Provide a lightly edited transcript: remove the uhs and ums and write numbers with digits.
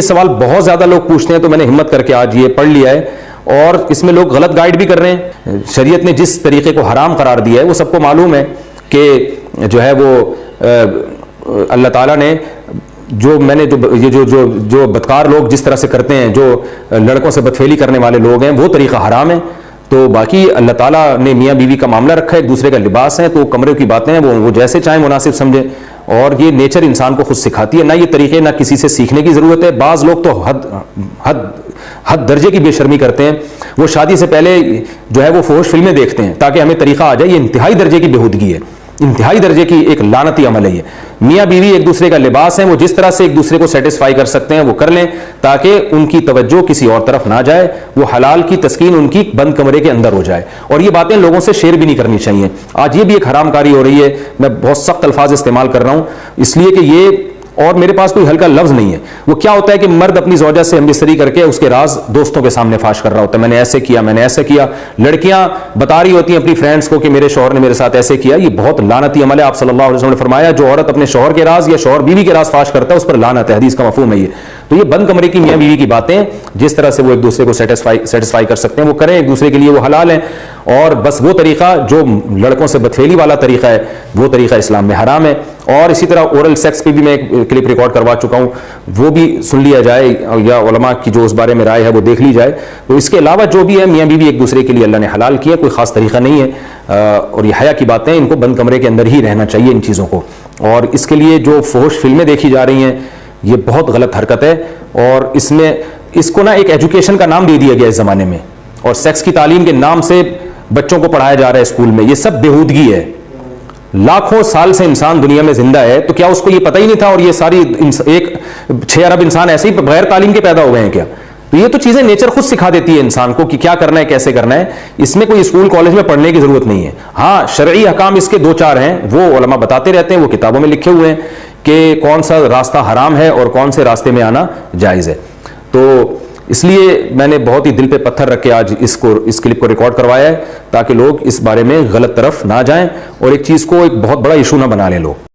سوال بہت زیادہ لوگ پوچھتے ہیں، تو میں نے ہمت کر کے آج یہ پڑھ لیا ہے، اور اس میں لوگ غلط گائیڈ بھی کر رہے ہیں۔ شریعت نے جس طریقے کو حرام قرار دیا ہے وہ سب کو معلوم ہے کہ جو ہے وہ اللہ تعالیٰ نے جو بدکار لوگ جس طرح سے کرتے ہیں، جو لڑکوں سے بدفعلی کرنے والے لوگ ہیں، وہ طریقہ حرام ہے۔ تو باقی اللہ تعالیٰ نے میاں بیوی کا معاملہ رکھا ہے، ایک دوسرے کا لباس ہے، تو کمرے کی باتیں ہیں وہ جیسے چاہیں مناسب سمجھیں، اور یہ نیچر انسان کو خود سکھاتی ہے، نہ یہ طریقے نہ کسی سے سیکھنے کی ضرورت ہے۔ بعض لوگ تو حد درجے کی بے شرمی کرتے ہیں، وہ شادی سے پہلے جو ہے وہ فحش فلمیں دیکھتے ہیں تاکہ ہمیں طریقہ آ جائے۔ یہ انتہائی درجے کی بےہودگی ہے، انتہائی درجے کی ایک لعنتی عمل ہے یہ۔ میاں بیوی ایک دوسرے کا لباس ہیں، وہ جس طرح سے ایک دوسرے کو سیٹسفائی کر سکتے ہیں وہ کر لیں، تاکہ ان کی توجہ کسی اور طرف نہ جائے، وہ حلال کی تسکین ان کی بند کمرے کے اندر ہو جائے۔ اور یہ باتیں لوگوں سے شیئر بھی نہیں کرنی چاہیے۔ آج یہ بھی ایک حرام کاری ہو رہی ہے، میں بہت سخت الفاظ استعمال کر رہا ہوں اس لیے کہ یہ، اور میرے پاس کوئی ہلکا لفظ نہیں ہے۔ وہ کیا ہوتا ہے کہ مرد اپنی زوجہ سے ہم بستری کر کے اس کے راز دوستوں کے سامنے فاش کر رہا ہوتا ہے، میں نے ایسے کیا، میں نے ایسے کیا۔ لڑکیاں بتا رہی ہوتی ہیں اپنی فرینڈز کو کہ میرے شوہر نے میرے ساتھ ایسے کیا۔ یہ بہت لعنتی عمل ہے۔ آپ صلی اللہ علیہ وسلم نے فرمایا جو عورت اپنے شوہر کے راز یا شوہر بیوی کے راز فاش کرتا ہے اس پر لعنت ہے، حدیث کا مفہوم ہے یہ۔ تو یہ بند کمرے کی میاں بیوی کی باتیں، جس طرح سے وہ ایک دوسرے کو سیٹسفائی کر سکتے ہیں وہ کریں، ایک دوسرے کے لیے وہ حلال ہیں، اور بس وہ طریقہ جو لڑکوں سے بدفعلی والا طریقہ ہے وہ طریقہ اسلام میں حرام ہے۔ اور اسی طرح اورل سیکس پہ بھی میں ایک کلپ ریکارڈ کروا چکا ہوں، وہ بھی سن لیا جائے، یا علماء کی جو اس بارے میں رائے ہے وہ دیکھ لی جائے۔ تو اس کے علاوہ جو بھی ہے میاں بیوی ایک دوسرے کے لیے اللہ نے حلال کیا، کوئی خاص طریقہ نہیں ہے، اور یہ حیا کی باتیں، ان کو بند کمرے کے اندر ہی رہنا چاہیے ان چیزوں کو۔ اور اس کے لیے جو فحش فلمیں دیکھی جا رہی ہیں یہ بہت غلط حرکت ہے، اور اس کو نا ایک ایجوکیشن کا نام دے دیا گیا اس زمانے میں، اور سیکس کی تعلیم کے نام سے بچوں کو پڑھایا جا رہا ہے اسکول میں۔ یہ سب بےہودگی ہے۔ لاکھوں سال سے انسان دنیا میں زندہ ہے، تو کیا اس کو یہ پتہ ہی نہیں تھا؟ اور یہ ساری 6 ارب انسان ایسے ہی بغیر تعلیم کے پیدا ہو گئے ہیں کیا؟ تو یہ تو چیزیں نیچر خود سکھا دیتی ہے انسان کو کہ کیا کرنا ہے، کیسے کرنا ہے۔ اس میں کوئی اسکول کالج میں پڑھنے کی ضرورت نہیں ہے۔ ہاں شرعی احکام اس کے 2-4 ہیں، وہ علماء بتاتے رہتے ہیں، وہ کتابوں میں لکھے ہوئے ہیں کہ کون سا راستہ حرام ہے اور کون سے راستے میں آنا جائز ہے۔ تو اس لیے میں نے بہت ہی دل پہ پتھر رکھ کے آج اس کلپ کو ریکارڈ کروایا ہے، تاکہ لوگ اس بارے میں غلط طرف نہ جائیں اور ایک چیز کو ایک بہت بڑا ایشو نہ بنا لیں لوگ۔